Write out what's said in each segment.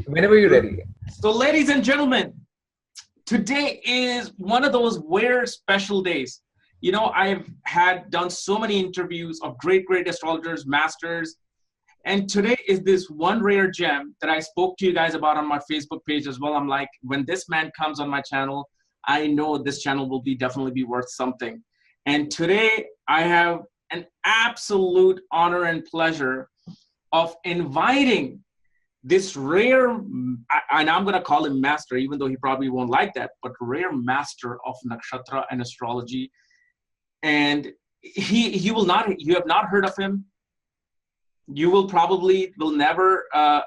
Whenever you're ready. So, ladies and gentlemen, today is one of those rare special days. You know, I've done so many interviews of great astrologers, masters, and today is this one rare gem that I spoke to you guys about on my Facebook page as well. I'm like, when this man comes on my channel, I know this channel will definitely be worth something. And today I have an absolute honor and pleasure of inviting this rare, and I'm going to call him master, even though he probably won't like that, but rare master of nakshatra and astrology. And you have not heard of him. You will never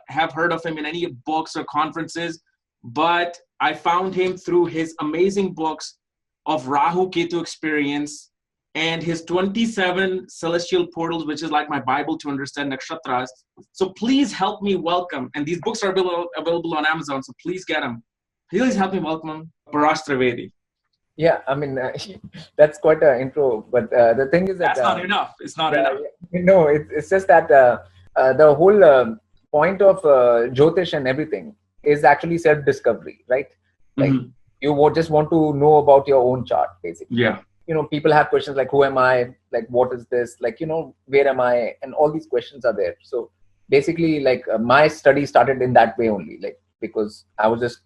have heard of him in any books or conferences, but I found him through his amazing books of Rahu Ketu experience and his 27 celestial portals, which is like my Bible to understand nakshatras. So please help me welcome, and these books are available on Amazon, so please get them. Please help me welcome Parash Trivedi. Yeah, I mean, that's quite an intro, but the thing is that... That's not enough. It's not enough. No, it's just that the whole point of Jyotish and everything is actually self-discovery, right? Like, you just want to know about your own chart, basically. Yeah. You know, people have questions like, who am I? Like, what is this? Like, you know, where am I? And all these questions are there. So basically, like, my study started in that way only, like, because I was just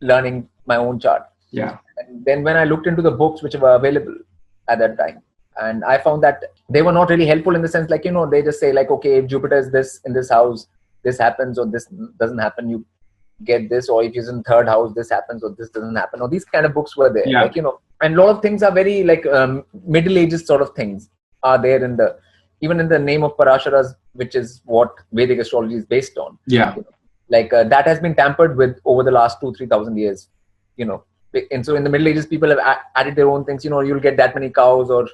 learning my own chart. Yeah. And then when I looked into the books which were available at that time, and I found that they were not really helpful in the sense, like, you know, they just say like, okay, if Jupiter is this in this house, this happens or this doesn't happen, you get this, or if he's in third house, this happens or this doesn't happen, or these kind of books were there. Yeah. Like, you know, and a lot of things are very like Middle Ages sort of things are there even in the name of Parasharas, which is what Vedic astrology is based on. Yeah. You know, like that has been tampered with over the last 2,000-3,000 years, you know. And so in the Middle Ages, people have added their own things, you know, you'll get that many cows or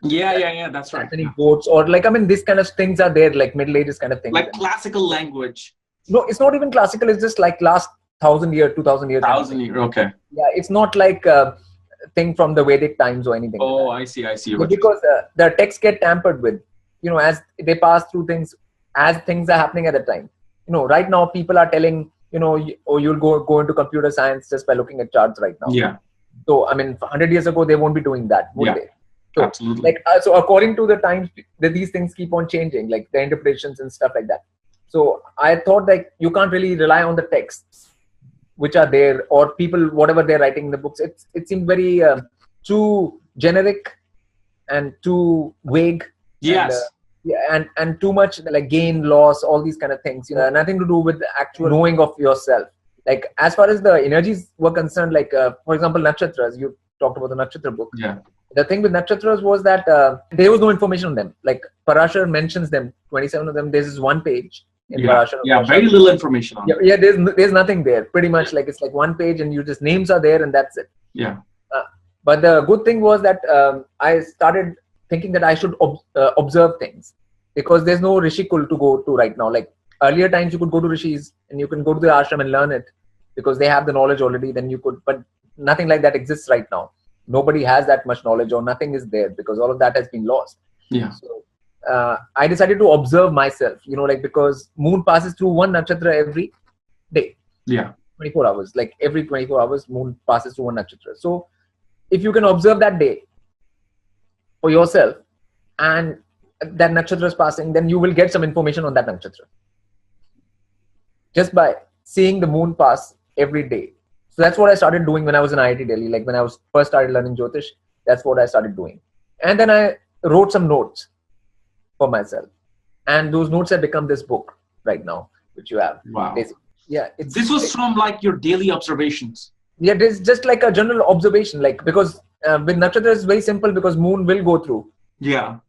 that's right. That many goats, or like, I mean, these kind of things are there, like Middle Ages kind of things. Like classical language. No, it's not even classical. It's just like last 1,000 years, 2,000 years. 1,000 years, okay. Yeah, it's not like a thing from the Vedic times or anything. Oh, like I see. Because the texts get tampered with, you know, as they pass through things, as things are happening at the time. You know, right now people are telling, you know, you'll go into computer science just by looking at charts right now. Yeah. So, I mean, 100 years ago, they won't be doing that, would they? So, absolutely. Like, so according to the times, these things keep on changing, like the interpretations and stuff like that. So I thought that you can't really rely on the texts which are there, or people, whatever they're writing in the books. It seemed very too generic and too vague. Yes. And too much like gain, loss, all these kind of things, you know, nothing to do with the actual knowing of yourself. Like, as far as the energies were concerned, like, for example, nakshatras, you talked about the nakshatra book. Yeah. The thing with nakshatras was that there was no information on them. Like, Parashar mentions them, 27 of them. There's this one page in Parashar. Yeah, very little information on them. Yeah, there's nothing there. Pretty much like, it's like one page and you just names are there and that's it. Yeah. But the good thing was that I started thinking that I should observe things, because there's no Rishi Kul to go to right now. Like, earlier times you could go to Rishis and you can go to the ashram and learn it because they have the knowledge already, then you could, but nothing like that exists right now. Nobody has that much knowledge, or nothing is there because all of that has been lost. Yeah. So I decided to observe myself, you know, like, because moon passes through one nakshatra every day. Yeah. 24 hours, like every 24 hours, moon passes through one nakshatra. So if you can observe that day for yourself and that nakshatra is passing, then you will get some information on that nakshatra just by seeing the moon pass every day. So that's what I started doing when I was in IIT Delhi. Like, when I was first started learning Jyotish, that's what I started doing. And then I wrote some notes for myself, and those notes have become this book right now, which you have. Wow. Basically. Yeah. This was from like your daily observations. Yeah, it's just like a general observation, like, because with nakshatra it's very simple, because moon will go through. Yeah.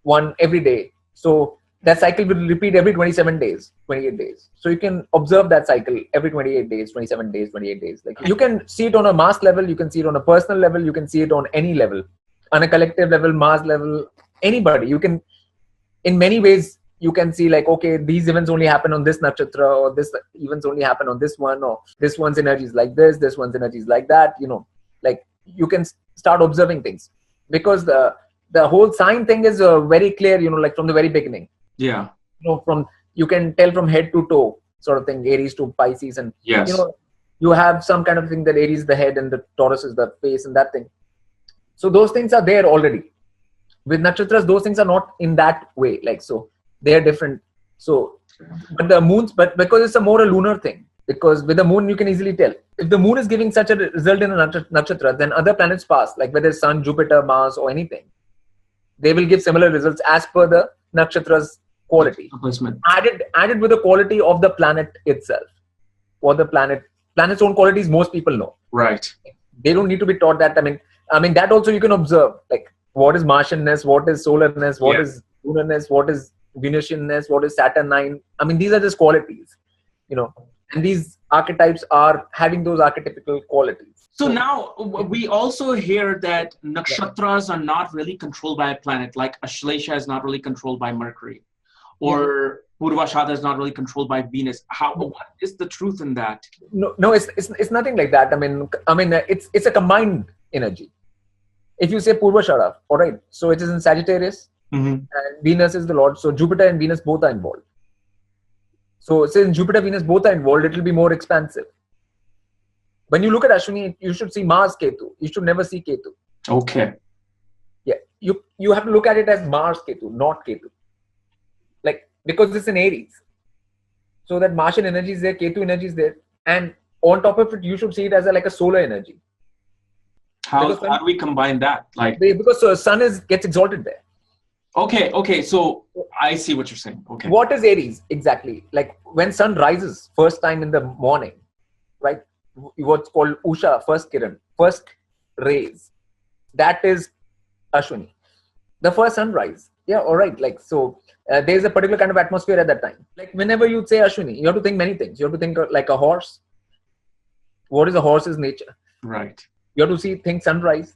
One every day. So that cycle will repeat every 27 days, 28 days. So you can observe that cycle every 28 days, 27 days, 28 days. Like, you can see it on a mass level, you can see it on a personal level, you can see it on any level, on a collective level, mass level, anybody. You can, in many ways, you can see like, okay, these events only happen on this nakshatra, or this events only happen on this one, or this one's energy is like this one's energy is like that, you know, like, you can start observing things, because the whole sign thing is very clear, you know, like from the very beginning. Yeah. You know, you can tell from head to toe. sort of thing, Aries to Pisces, and Yes. you have some kind of thing that Aries is the head and the Taurus is the face and that thing. So those things are there already. With nakshatras, those things are not in that way. Like, so they are different. So, but the moons, but because it's a more a lunar thing, because with the moon, you can easily tell. If the moon is giving such a result in a nakshatra, then other planets pass, like whether it's Sun, Jupiter, Mars, or anything, they will give similar results as per the nakshatra's quality. Added with the quality of the planet itself. Or the planet's own qualities, most people know. Right. They don't need to be taught that. I mean that also you can observe, like what is Martianness, what is solarness, what is lunarness, what is Venusianness, what is Saturnine. I mean, these are just qualities, and these archetypes are having those archetypical qualities. So now we also hear that nakshatras are not really controlled by a planet, like Ashlesha is not really controlled by Mercury, or Purvashada is not really controlled by Venus. What is the truth in that? No, it's nothing like that. I mean, it's a combined energy. If you say Purvashada, all right, so it is in Sagittarius, and Venus is the Lord. So Jupiter and Venus both are involved. So since Jupiter, Venus both are involved, it will be more expansive. When you look at Ashwini, you should see Mars, Ketu. You should never see Ketu. Okay. Yeah, you have to look at it as Mars, Ketu, not Ketu. Like, because it's in Aries. So that Martian energy is there, Ketu energy is there. And on top of it, you should see it as like a solar energy. How do we combine that? Because Sun gets exalted there. Okay. So I see what you're saying. Okay. What is Aries exactly? Like when Sun rises first time in the morning, right? What's called Usha, first Kiran, first rays. That is Ashwini. The first sunrise. Yeah, all right. Like, so there's a particular kind of atmosphere at that time. Like whenever you say Ashwini, you have to think many things. You have to think like a horse. What is a horse's nature? Right. You have to think sunrise.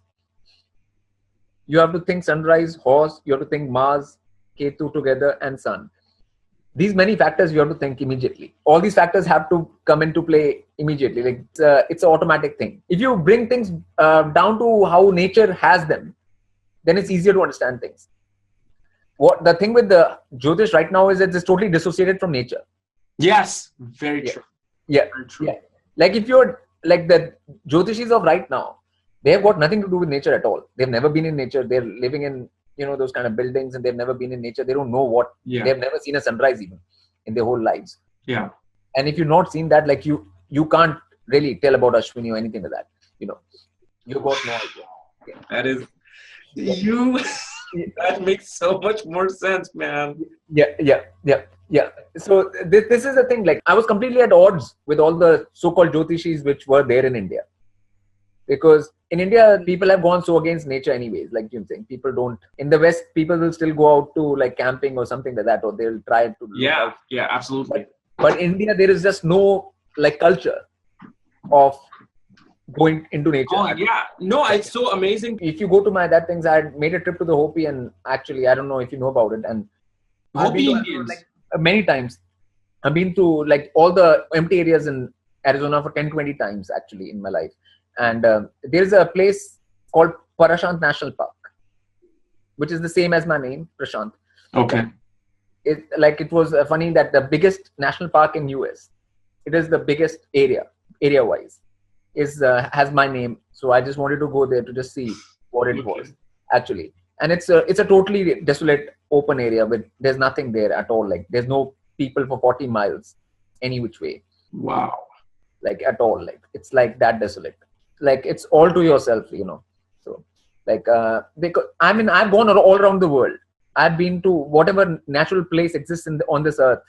You have to think sunrise, horse. You have to think Mars, Ketu together, and Sun. These many factors you have to think immediately. All these factors have to come into play immediately. Like it's an automatic thing. If you bring things down to how nature has them, then it's easier to understand things. What the thing with the Jyotish right now is it's totally dissociated from nature. Yes, very true. Yeah, very true. Yeah. Like if you're like the Jyotishis of right now, they have got nothing to do with nature at all. They've never been in nature. They're living in those kind of buildings, and they've never been in nature. They don't know what. Yeah. They've never seen a sunrise even in their whole lives. Yeah. And if you've not seen that, like you can't really tell about Ashwini or anything like that. You've got no idea. Yeah. That is that makes so much more sense, man. Yeah. So this is the thing. Like I was completely at odds with all the so-called Jyotishis which were there in India. Because in India, people have gone so against nature anyways, like you're saying. People don't. In the West, people will still go out to like camping or something like that, or they'll try to. Yeah, absolutely. But in India, there is just no like culture of going into nature. Oh, yeah. No, it's so amazing. If you go to that things, I had made a trip to the Hopi, and actually, I don't know if you know about it. And Hopi Indians. Like, many times. I've been to like all the empty areas in Arizona for 10, 20 times actually in my life. And there's a place called Prashant National Park, which is the same as my name, Prashant. Okay. It was funny that the biggest national park in US, it is the biggest area-wise, has my name. So I just wanted to go there to just see what it was actually. And it's a totally desolate open area with there's nothing there at all. Like there's no people for 40 miles any which way. Wow. Like at all. Like it's like that desolate. Like it's all to yourself, So like because I've gone all around the world. I've been to whatever natural place exists on this earth.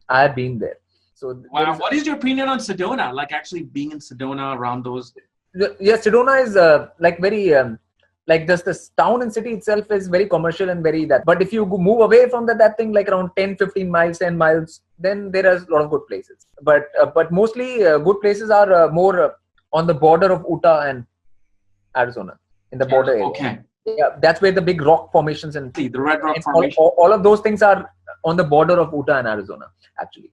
I've been there. So wow. What is your opinion on Sedona? Like actually being in Sedona around those? Yeah, Sedona is like very like this town and city itself is very commercial and very that. But if you move away from that thing, like around 10, 15 miles, 10 miles, then there are a lot of good places. But mostly good places are more on the border of Utah and Arizona, in the border area. Okay. Yeah, that's where the big rock formations and the red rock formation. All of those things are on the border of Utah and Arizona, actually.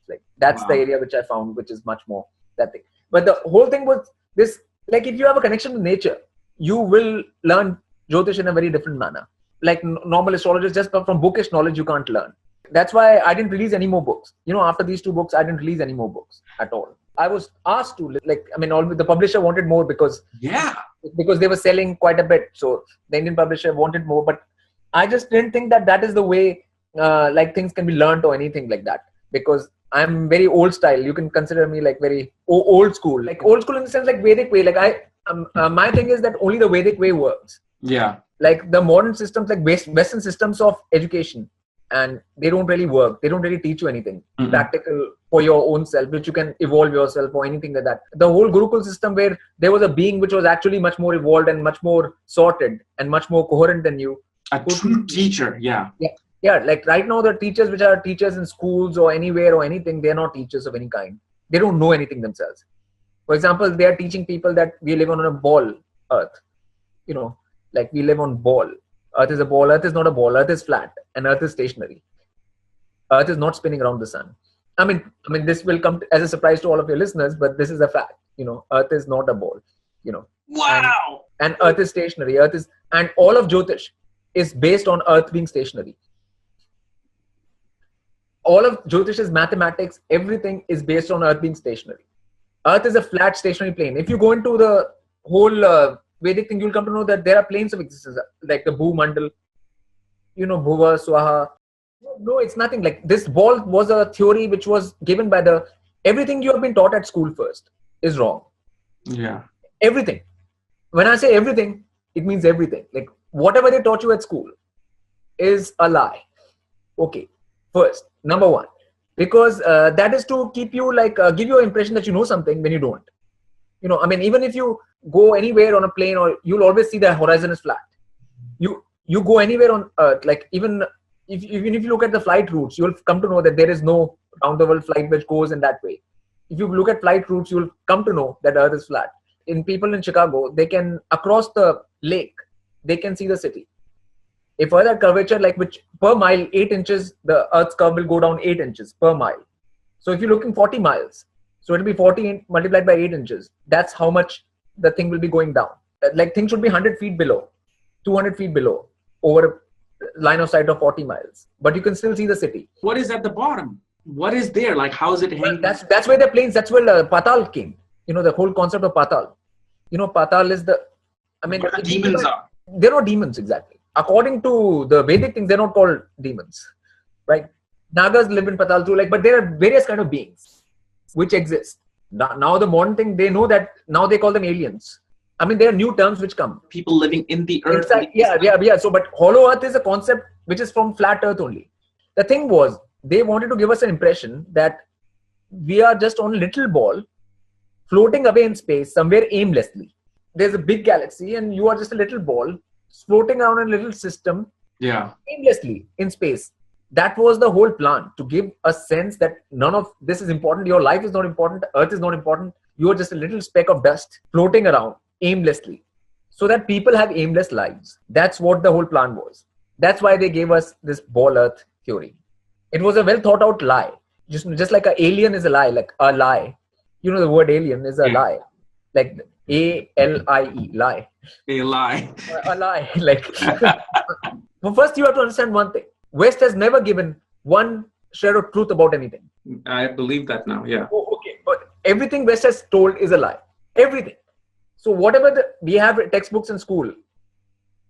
Like that's the area which I found, which is much more that thing. But the whole thing was this, like if you have a connection to nature, you will learn Jyotish in a very different manner. Like normal astrologers, just from bookish knowledge, you can't learn. That's why I didn't release any more books. After these 2 books, I didn't release any more books at all. I was asked to, the publisher wanted more because they were selling quite a bit. So the Indian publisher wanted more, but I just didn't think that is the way things can be learned or anything like that, because I'm very old style. You can consider me like very old school, like old school in the sense like Vedic way. Like my thing is that only the Vedic way works. Yeah. Like the modern systems, like Western systems of education, and they don't really work. They don't really teach you anything practical for your own self, which you can evolve yourself or anything like that. The whole Gurukul system, where there was a being which was actually much more evolved and much more sorted and much more coherent than you. A true teacher, yeah. Yeah, like right now the teachers which are teachers in schools or anywhere or anything, they're not teachers of any kind. They don't know anything themselves. For example, they are teaching people that we live on a ball earth. Like we live on ball. Earth is a ball. Earth is not a ball. Earth is flat and Earth is stationary. Earth is not spinning around the sun. I mean, this will come as a surprise to all of your listeners, but this is a fact. Earth is not a ball. Wow. And Earth is stationary. And all of Jyotish is based on Earth being stationary. All of Jyotish's mathematics, everything is based on Earth being stationary. Earth is a flat stationary plane. If you go into the whole Vedic thing, you'll come to know that there are planes of existence, like the Bhu Mandal, Bhuva, Swaha. No, it's nothing. Like this ball was a theory which was given by everything you have been taught at school first is wrong. Yeah. Everything. When I say everything, it means everything. Like whatever they taught you at school is a lie. Okay. First, number 1, because that is to keep you give you an impression that you know something when you don't. Even if you go anywhere on a plane, or you'll always see the horizon is flat. You go anywhere on Earth, even if you look at the flight routes, you'll come to know that there is no round the world flight which goes in that way. If you look at flight routes, you'll come to know that Earth is flat. People in Chicago, they can, across the lake, they can see the city. If Earth had curvature, which per mile, 8 inches, the Earth's curve will go down 8 inches per mile. So if you're looking 40 miles, so it'll be 40 multiplied by 8 inches. That's how much the thing will be going down. Things should be 100 feet below, 200 feet below, over a line of sight of 40 miles. But you can still see the city. What is at the bottom? What is there? How is it hanging? Well, that's where the planes, that's where Patal came. The whole concept of Patal. Patal is what the demons are. They're not demons exactly. According to the Vedic things, they're not called demons, right? Nagas live in Patal too, but there are various kind of beings which exist. Now the modern thing, they know that now they call them aliens. There are new terms which come. People living in the earth. Yeah. So, but hollow earth is a concept which is from flat earth only. The thing was, they wanted to give us an impression that we are just on a little ball floating away in space somewhere aimlessly. There's a big galaxy and you are just a little ball floating around in a little system aimlessly in space. That was the whole plan, to give a sense that none of this is important. Your life is not important. Earth is not important. You are just a little speck of dust floating around aimlessly, so that people have aimless lives. That's what the whole plan was. That's why they gave us this ball earth theory. It was a well thought out lie. Just like an alien is a lie, like a lie. The word alien is a lie. Like A-L-I-E, lie. A lie. A lie. Well, first you have to understand one thing. West has never given one shred of truth about anything. I believe that now, yeah. Oh, okay. But everything West has told is a lie. Everything. So whatever we have textbooks in school,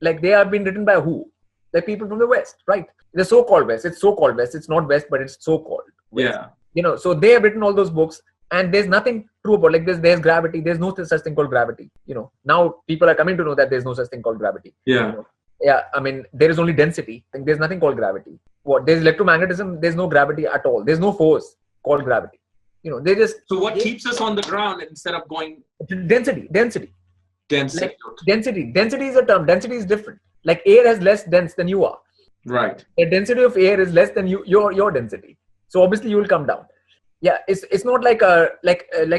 they have been written by who? People from the West, right? The so-called West. It's so-called West. It's not West, but it's so-called West. Yeah. So they have written all those books, and there's nothing true about there's gravity. There's no such thing called gravity. Now people are coming to know that there's no such thing called gravity. Yeah. Yeah, there is only density. There's nothing called gravity. There's electromagnetism. There's no gravity at all. There's no force called gravity. They just. So what keeps us on the ground instead of going? Density. Density Density is a term. Density is different. Air has less dense than you are. Right. The density of air is less than your density. So obviously you will come down. Yeah, it's not like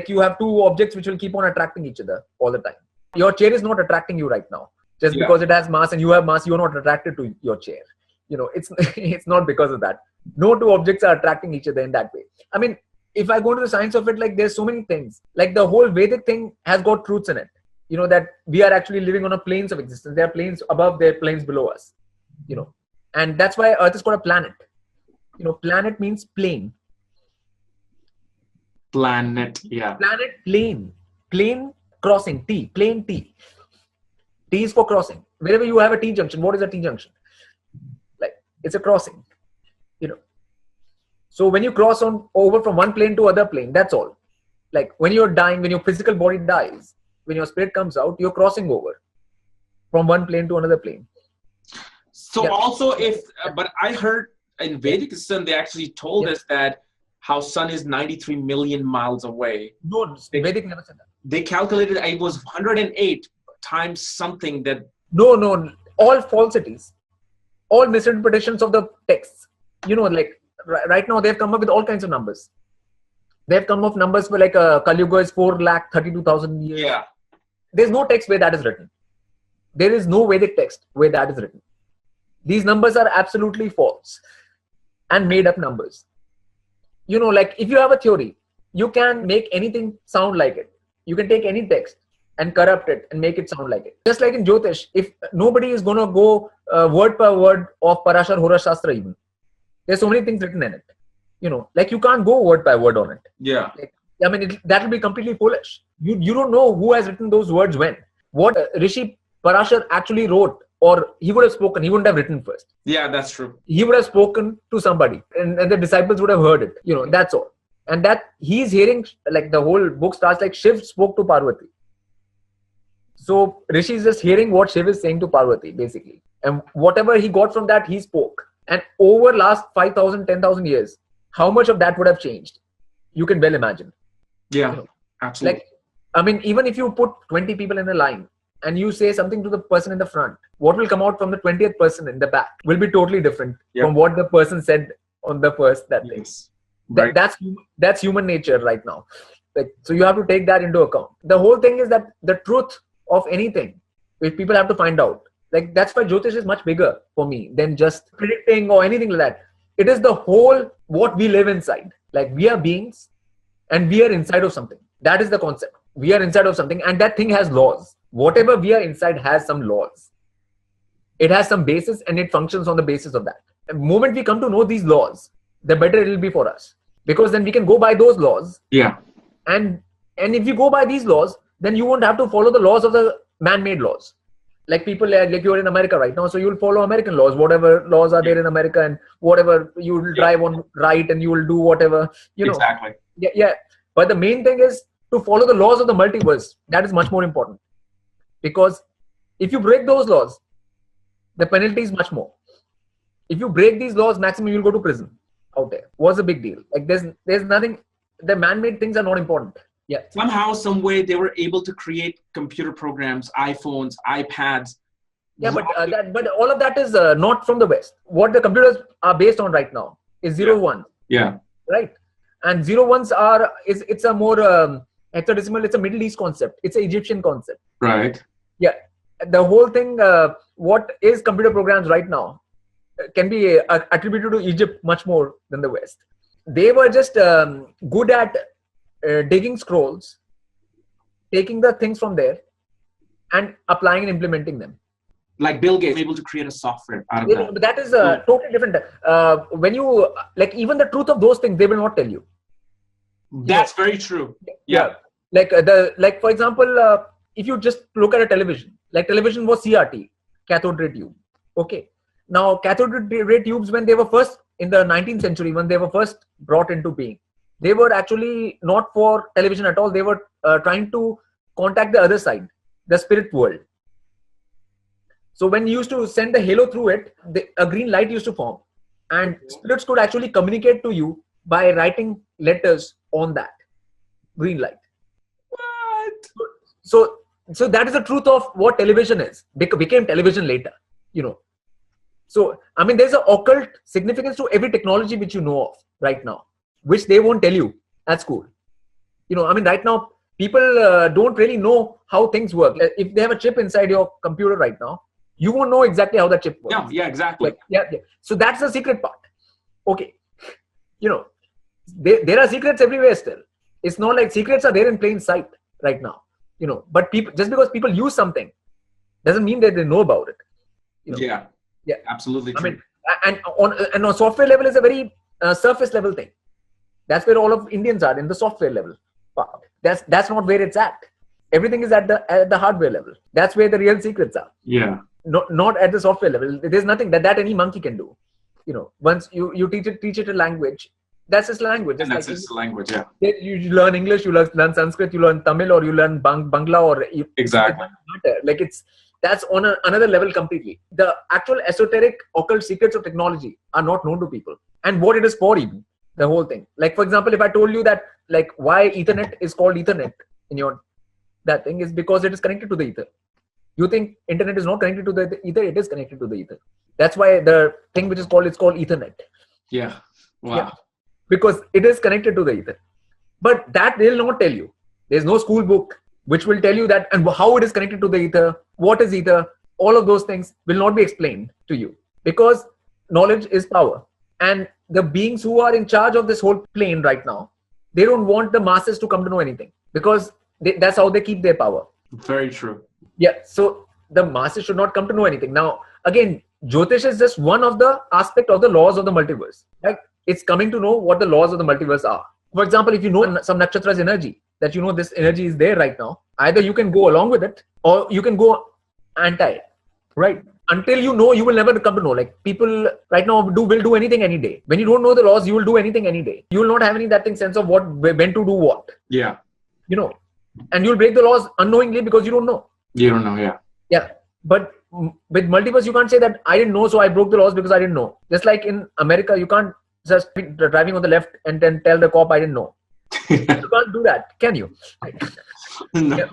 you have two objects which will keep on attracting each other all the time. Your chair is not attracting you right now. Just because it has mass and you have mass, you're not attracted to your chair. It's not because of that. No two objects are attracting each other in that way. If I go to the science of it, there's so many things. The whole Vedic thing has got truths in it. That we are actually living on a planes of existence. There are planes above, there are planes below us. And that's why Earth is called a planet. Planet means plane. Planet, yeah. Planet, plane. Plane, crossing, T. Plane, T. T is for crossing. Wherever you have a T junction, what is a T junction? Like, it's a crossing. So when you cross on over from one plane to other plane, that's all. Like when you're dying, when your physical body dies, when your spirit comes out, you're crossing over from one plane to another plane. So also but I heard in Vedic system, they actually told us that how sun is 93 million miles away. No, Vedic never said that. They calculated it was 108 times something that. No, all falsities, all misinterpretations of the texts. Like right now they've come up with all kinds of numbers. They've come up with numbers for like Kali Yuga is 4,32,000 years. Yeah. There's no text where that is written. There is no Vedic text where that is written. These numbers are absolutely false and made up numbers. Like if you have a theory, you can make anything sound like it. You can take any text and corrupt it and make it sound like it. Just like in Jyotish, if nobody is going to go word per word of Parashar Hora Shastra even. There's so many things written in it. Like you can't go word by word on it. Yeah. That will be completely foolish. You don't know who has written those words when. What Rishi Parashar actually wrote, or he would have spoken, he wouldn't have written first. Yeah, that's true. He would have spoken to somebody and the disciples would have heard it. That's all. And that he's hearing, like the whole book starts like Shiv spoke to Parvati. So Rishi is just hearing what Shiv is saying to Parvati, basically. And whatever he got from that, he spoke. And over last 5,000, 10,000 years, how much of that would have changed? You can well imagine. Yeah, absolutely. Like, even if you put 20 people in a line and you say something to the person in the front, what will come out from the 20th person in the back will be totally different from what the person said on the first that day. Right. That's human nature right now. Like, so you have to take that into account. The whole thing is that the truth of anything, which people have to find out. Like that's why Jyotish is much bigger for me than just predicting or anything like that. It is the whole what we live inside. Like we are beings and we are inside of something. That is the concept. We are inside of something and that thing has laws. Whatever we are inside has some laws. It has some basis and it functions on the basis of that. The moment we come to know these laws, the better it will be for us. Because then we can go by those laws. Yeah. And if you go by these laws, then you won't have to follow the laws of the man-made laws. Like people like you're in America right now, so you'll follow American laws, whatever laws are there in America, and whatever you will drive on right, and you will do whatever Exactly. Yeah. But the main thing is to follow the laws of the multiverse. That is much more important, because if you break those laws, the penalty is much more. If you break these laws, maximum you'll go to prison out there. What's the big deal? Like there's nothing. The man-made things are not important. Yeah. Somehow, some way, they were able to create computer programs, iPhones, iPads. Yeah, but all of that is not from the West. What the computers are based on right now is 0-1. Yeah. Right. And 0-1s it's a more hexadecimal. It's a Middle East concept. It's an Egyptian concept. Right. Yeah. The whole thing, what is computer programs right now, can be attributed to Egypt much more than the West. They were just good at digging scrolls, taking the things from there and applying and implementing them. Like Bill Gates able to create a software out of that. But that is totally different. When you, like even the truth of those things, they will not tell you. That's very true. Yeah. Like for example, if you just look at a television, like television was CRT, cathode ray tube. Okay. Now cathode ray tubes, when they were first in the 19th century, when they were first brought into being, they were actually not for television at all. They were trying to contact the other side, the spirit world. So when you used to send the halo through it, a green light used to form. And spirits could actually communicate to you by writing letters on that green light. What? So that is the truth of what television is. Became television later, So, there's an occult significance to every technology which you know of right now, which they won't tell you at school. Right now, people don't really know how things work. If they have a chip inside your computer right now, you won't know exactly how that chip works. Yeah, exactly. Yeah. So that's the secret part. Okay. There are secrets everywhere still. It's not like secrets are there in plain sight right now. But people, just because people use something doesn't mean that they know about it. Yeah, absolutely true. And on software level is a very surface level thing. That's where all of Indians are, in the software level. That's not where it's at. Everything is at the hardware level. That's where the real secrets are. Yeah. Not at the software level. There's nothing that any monkey can do. Once you teach it a language, that's just language. And that's just language, yeah. You learn English, you learn Sanskrit, you learn Tamil, or you learn Bangla, or exactly. It doesn't matter. That's on another level completely. The actual esoteric occult secrets of technology are not known to people, and what it is for, even the whole thing. Like, for example, if I told you that, like, why Ethernet is called Ethernet that thing is because it is connected to the ether. You think internet is not connected to the ether? It is connected to the ether. That's why the thing which is called Ethernet. Yeah. Wow. Yeah. Because it is connected to the ether. But that they'll not tell you. There's no school book which will tell you that and how it is connected to the ether, what is ether, all of those things will not be explained to you, because knowledge is power. And the beings who are in charge of this whole plane right now, they don't want the masses to come to know anything, because that's how they keep their power. Very true. Yeah. So the masses should not come to know anything. Now, again, Jyotish is just one of the aspect of the laws of the multiverse. Like, it's coming to know what the laws of the multiverse are. For example, if you know some nakshatra's energy, that this energy is there right now, either you can go along with it or you can go anti it, right? Until you know, you will never come to know. Like, people right now will do anything any day. When you don't know the laws, you will do anything any day. You will not have any sense of when to do what. Yeah. And you'll break the laws unknowingly because you don't know. You don't know, yeah. Yeah. But with multiverse, you can't say that I didn't know, so I broke the laws because I didn't know. Just like in America, you can't just be driving on the left and then tell the cop I didn't know. You can't do that, can you? No.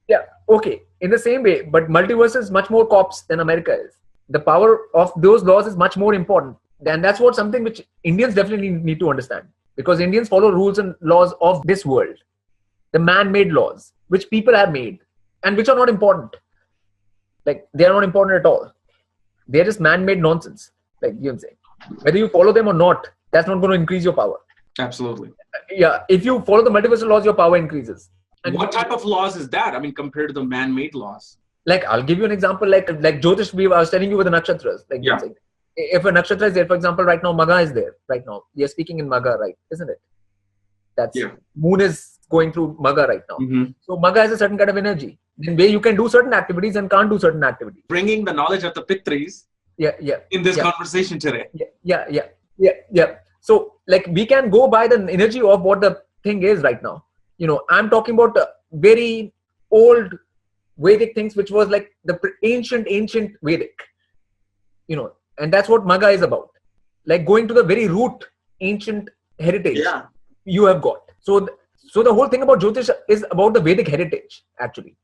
Yeah. Okay. In the same way, but multiverse is much more cops than America is. The power of those laws is much more important. And that's something which Indians definitely need to understand. Because Indians follow rules and laws of this world. The man-made laws, which people have made and which are not important. Like, they are not important at all. They're just man-made nonsense. Like you say, whether you follow them or not, that's not going to increase your power. Absolutely. Yeah. If you follow the multiversal laws, your power increases. And what type of laws is that? I mean, compared to the man-made laws? Like, I'll give you an example. Like Jyotish, I was telling you with the nakshatras. Like, yeah. If a nakshatra is there, for example, right now, Magha is there. Right now, we are speaking in Magha, right? Isn't it? Moon is going through Magha right now. Mm-hmm. So Magha has a certain kind of energy. Then where you can do certain activities and can't do certain activities. Bringing the knowledge of the Pitris. In this conversation today. Yeah. So, like, we can go by the energy of what the thing is right now. I'm talking about very old Vedic things, which was like the ancient Vedic. And that's what Magha is about. Like, going to the very root ancient heritage you have got. So the whole thing about Jyotish is about the Vedic heritage, actually,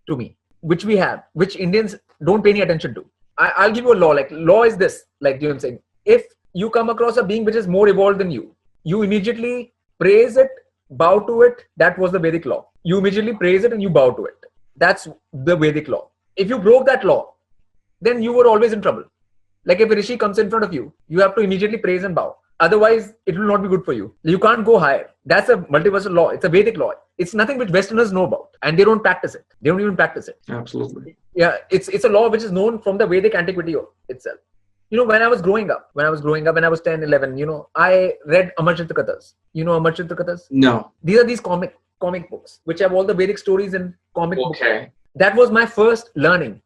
to me, which we have, which Indians don't pay any attention to. I'll give you a law. Like, law is this, like I'm saying, if you come across a being which is more evolved than you, you immediately praise it, bow to it. That was the Vedic law. You immediately praise it and you bow to it. That's the Vedic law. If you broke that law, then you were always in trouble. Like, if a rishi comes in front of you, you have to immediately praise and bow. Otherwise, it will not be good for you. You can't go higher. That's a multiversal law. It's a Vedic law. It's nothing which Westerners know about. And they don't practice it. They don't even practice it. Absolutely. Yeah, it's a law which is known from the Vedic antiquity itself. When I was growing up, when I was 10, 11, I read Amar Chitra Kathas. You know Amar Chitra Kathas? No. These are these comic books, which have all the Vedic stories in comic books. Okay. That was my first learning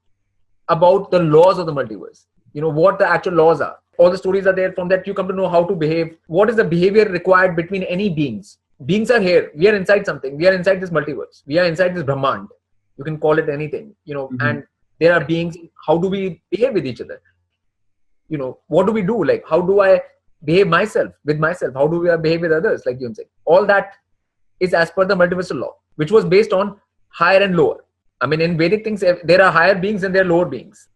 about the laws of the multiverse. What the actual laws are. All the stories are there. From that, you come to know how to behave. What is the behavior required between any beings? Beings are here. We are inside something. We are inside this multiverse. We are inside this Brahmand. You can call it anything, and there are beings. How do we behave with each other? What do we do? Like, how do I behave with myself? How do we behave with others? Like you say, all that is as per the multiversal law, which was based on higher and lower. I mean, in Vedic things, there are higher beings and there are lower beings.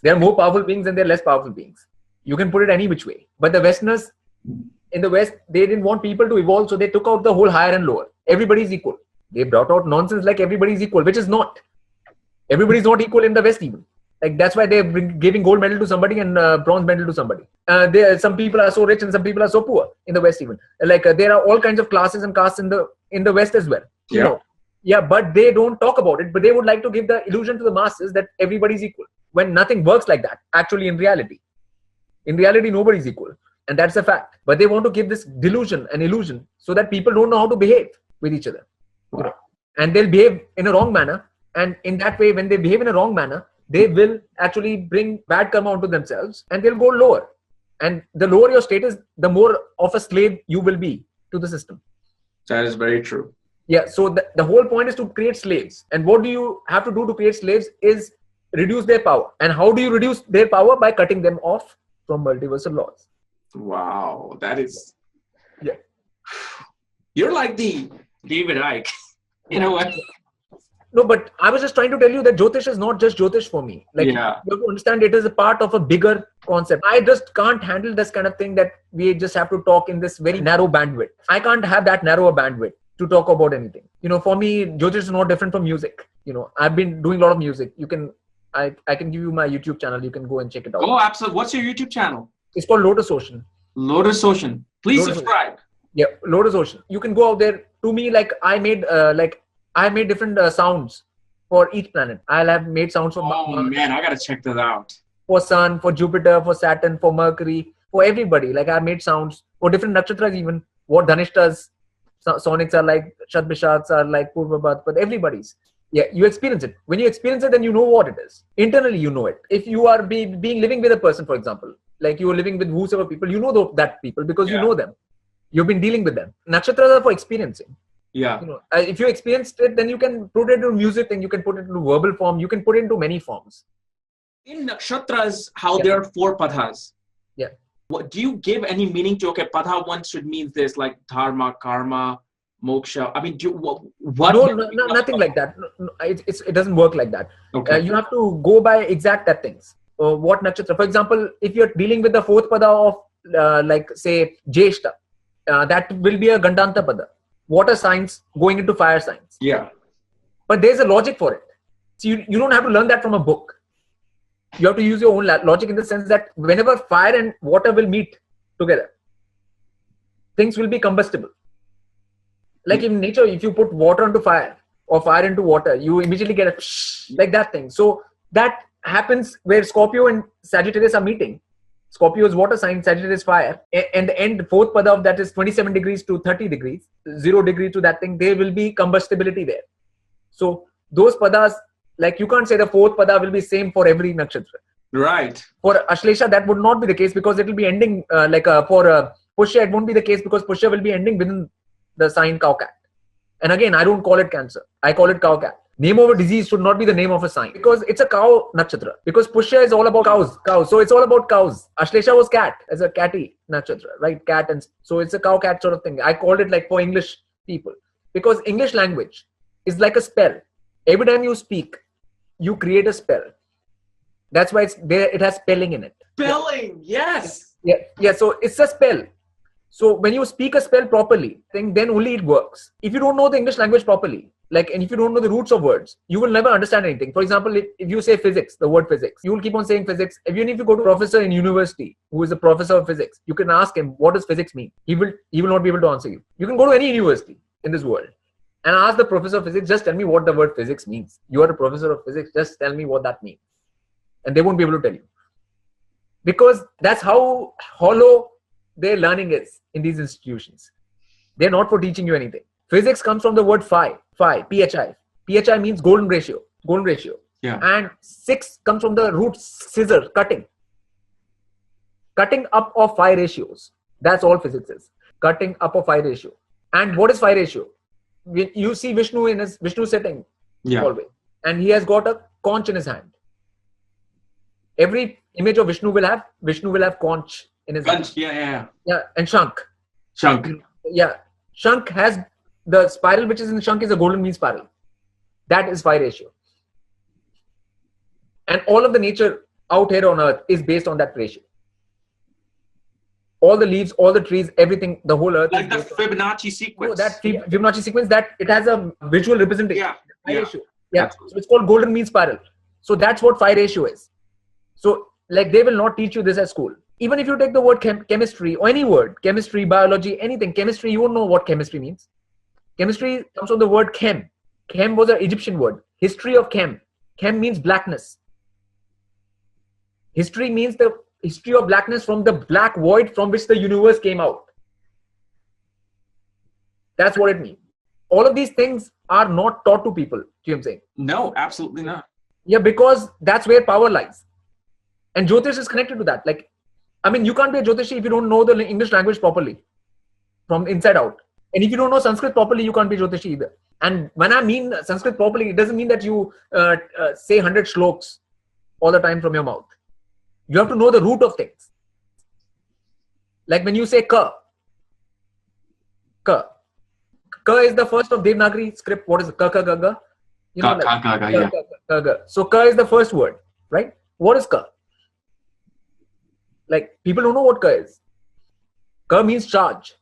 There are more powerful beings and there are less powerful beings. You can put it any which way. But the Westerners in the West, they didn't want people to evolve, so they took out the whole higher and lower. Everybody's equal. They brought out nonsense like everybody's equal, which is not. Everybody's not equal in the West even. Like, that's why they're giving gold medal to somebody and bronze medal to somebody. Some people are so rich and some people are so poor in the West even. Like, there are all kinds of classes and castes in the West as well. Yeah, but they don't talk about it. But they would like to give the illusion to the masses that everybody's equal. When nothing works like that, actually, in reality. In reality, nobody's equal. And that's a fact. But they want to give this delusion and illusion so that people don't know how to behave with each other. Wow. And they'll behave in a wrong manner. And in that way, when they behave in a wrong manner, they will actually bring bad karma onto themselves and they'll go lower. And the lower your status, the more of a slave you will be to the system. That is very true. Yeah. So the whole point is to create slaves. And what do you have to do to create slaves is reduce their power. And how do you reduce their power? By cutting them off from multiversal laws. Wow. That is... Yeah. You're like the David Icke. You know what? No, but I was just trying to tell you that Jyotish is not just Jyotish for me. Like, you have to understand it is a part of a bigger concept. I just can't handle this kind of thing that we just have to talk in this very narrow bandwidth. I can't have that narrow a bandwidth to talk about anything. For me, Jyotish is not different from music. I've been doing a lot of music. I can give you my YouTube channel. You can go and check it out. Oh, absolutely. What's your YouTube channel? It's called LotusOcean. LotusOcean. Please subscribe. Yeah, LotusOcean. You can go out there. To me, I made different sounds for each planet. I'll have made sounds for man, I gotta check that out. For Sun, for Jupiter, for Saturn, for Mercury, for everybody. I made sounds for different nakshatras even. What Dhanishtas, Sonics are like, Shadbishats are like, Purvabhat, but everybody's. Yeah, you experience it. When you experience it, then you know what it is. Internally, you know it. If you are living with a person, for example, like you are living with whosoever people, you know that people because you know them. You've been dealing with them. Nakshatras are for experiencing. Yeah. If you experienced it, then you can put it into music and you can put it into verbal form. You can put it into many forms. In nakshatras, how there are 4 padhas. Yeah. What do you give any meaning to? Okay, padha 1 should mean this, like dharma, karma, moksha. I mean, what? No, nothing like that. No, it doesn't work like that. Okay. You have to go by exact that things. What nakshatra? For example, if you're dealing with the 4th pada of, say, Jeshta, that will be a Gandanta pada. Water signs going into fire signs. Yeah. But there's a logic for it. So you don't have to learn that from a book. You have to use your own logic in the sense that whenever fire and water will meet together, things will be combustible. Like in nature, if you put water into fire or fire into water, you immediately get a psh, like that thing. So that happens where Scorpio and Sagittarius are meeting. Scorpio is water sign, Sagittarius fire. And the end 4th pada of that is 27 degrees to 30 degrees. 0 degree to that thing. There will be combustibility there. So those padas, like you can't say the 4th pada will be same for every nakshatra. Right. For Ashlesha, that would not be the case because it will be ending for Pushya, it won't be the case because Pushya will be ending within the sign cow cat. And again, I don't call it Cancer. I call it cow cat. Name of a disease should not be the name of a sign because it's a cow nakshatra. Because Pushya is all about cows. So it's all about cows. Ashlesha was cat as a catty nakshatra, right? Cat, and so it's a cow cat sort of thing. I called it like for English people because English language is like a spell. Every time you speak, you create a spell. That's why it's there. It has spelling in it. Spelling, yes. Yeah. So it's a spell. So when you speak a spell properly, then only it works. If you don't know the English language properly, and if you don't know the roots of words, you will never understand anything. For example, if you say physics, the word physics, you will keep on saying physics. Even if you go to a professor in university who is a professor of physics, you can ask him, what does physics mean? He will not be able to answer you. You can go to any university in this world and ask the professor of physics, just tell me what the word physics means. You are a professor of physics, just tell me what that means. And they won't be able to tell you. Because that's how hollow their learning is in these institutions. They're not for teaching you anything. Physics comes from the word phi, phi. Phi means golden ratio. Yeah. And 6 comes from the root scissor, cutting. Cutting up of phi ratios. That's all physics is. Cutting up of phi ratio. And what is phi ratio? You see Vishnu in his Vishnu setting always. And he has got a conch in his hand. Every image of Vishnu will have conch in his hand. Yeah. And Shankh. Yeah. Shankh has the spiral which is in Shankh is a golden mean spiral. That is phi ratio. And all of the nature out here on earth is based on that ratio. All the leaves, all the trees, everything, the whole earth. Like the Fibonacci sequence. No, that Fibonacci sequence, that it has a visual representation. Yeah. Ratio. Yeah. So it's called golden mean spiral. So that's what phi ratio is. So they will not teach you this at school. Even if you take the word chemistry or any word, chemistry, biology, anything, chemistry, you won't know what chemistry means. Chemistry comes from the word chem. Chem was an Egyptian word. History of chem. Chem means blackness. History means the history of blackness from the black void from which the universe came out. That's what it means. All of these things are not taught to people. Do you know what I'm saying? No, absolutely not. Yeah, because that's where power lies. And Jyotish is connected to that. Like, I mean, you can't be a Jyotishi if you don't know the English language properly from inside out. And if you don't know Sanskrit properly, you can't be Jyotishi either. And when I mean Sanskrit properly, it doesn't mean that you say 100 shloks all the time from your mouth. You have to know the root of things. Like when you say ka. Ka is the first of Devanagari script. What is it? Ka, ka, ga, ga? You know, Yeah. So ka is the first word, right? What is ka? Like people don't know what ka is. Ka means charge.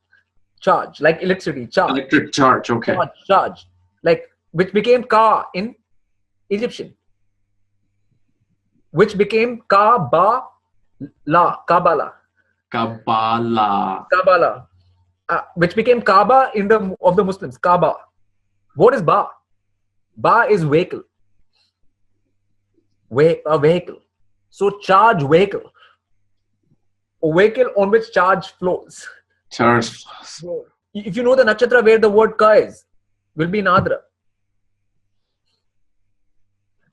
Charge, like electricity, charge. Electric charge, okay. Charge. Like, which became ka in Egyptian. Which became Kabbalah. Kabbalah. Which became Kaaba of the Muslims. Kaaba. What is Ba? Ba is vehicle. A vehicle. So charge vehicle. A vehicle on which charge flows. Charge. If you know the nakshatra where the word ka is, will be in Adra.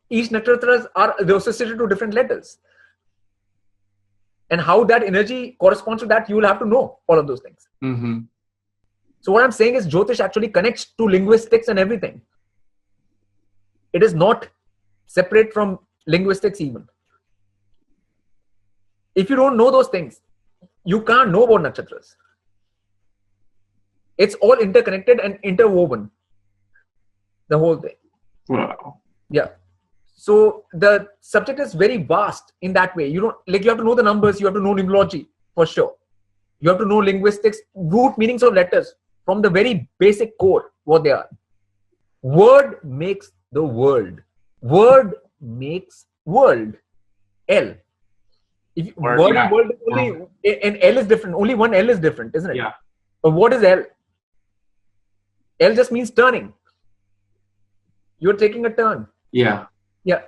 Each nakshatras are associated to different letters. And how that energy corresponds to that, you will have to know all of those things. Mm-hmm. So what I'm saying is Jyotish actually connects to linguistics and everything. It is not separate from linguistics even. If you don't know those things, you can't know about nakshatras. It's all interconnected and interwoven. The whole thing. Wow. Yeah. So the subject is very vast in that way. You have to know the numbers, you have to know numerology for sure. You have to know linguistics, root meanings of letters from the very basic core, what they are. Word makes the world. Word makes world. L. If word and world is only, and L is different. Only one L is different, isn't it? Yeah. But what is L? L just means turning. You're taking a turn. Yeah. Yeah.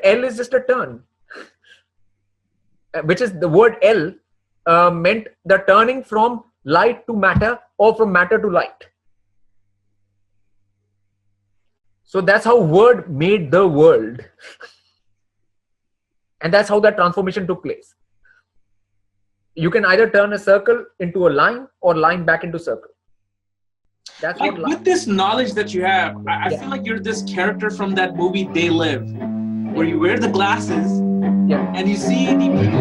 L is just a turn. Which is the word L meant the turning from light to matter or from matter to light. So that's how word made the world. And that's how that transformation took place. You can either turn a circle into a line or line back into circle. That's like with this knowledge that you have, I feel like you're this character from that movie They Live, where you wear the glasses and you see the people.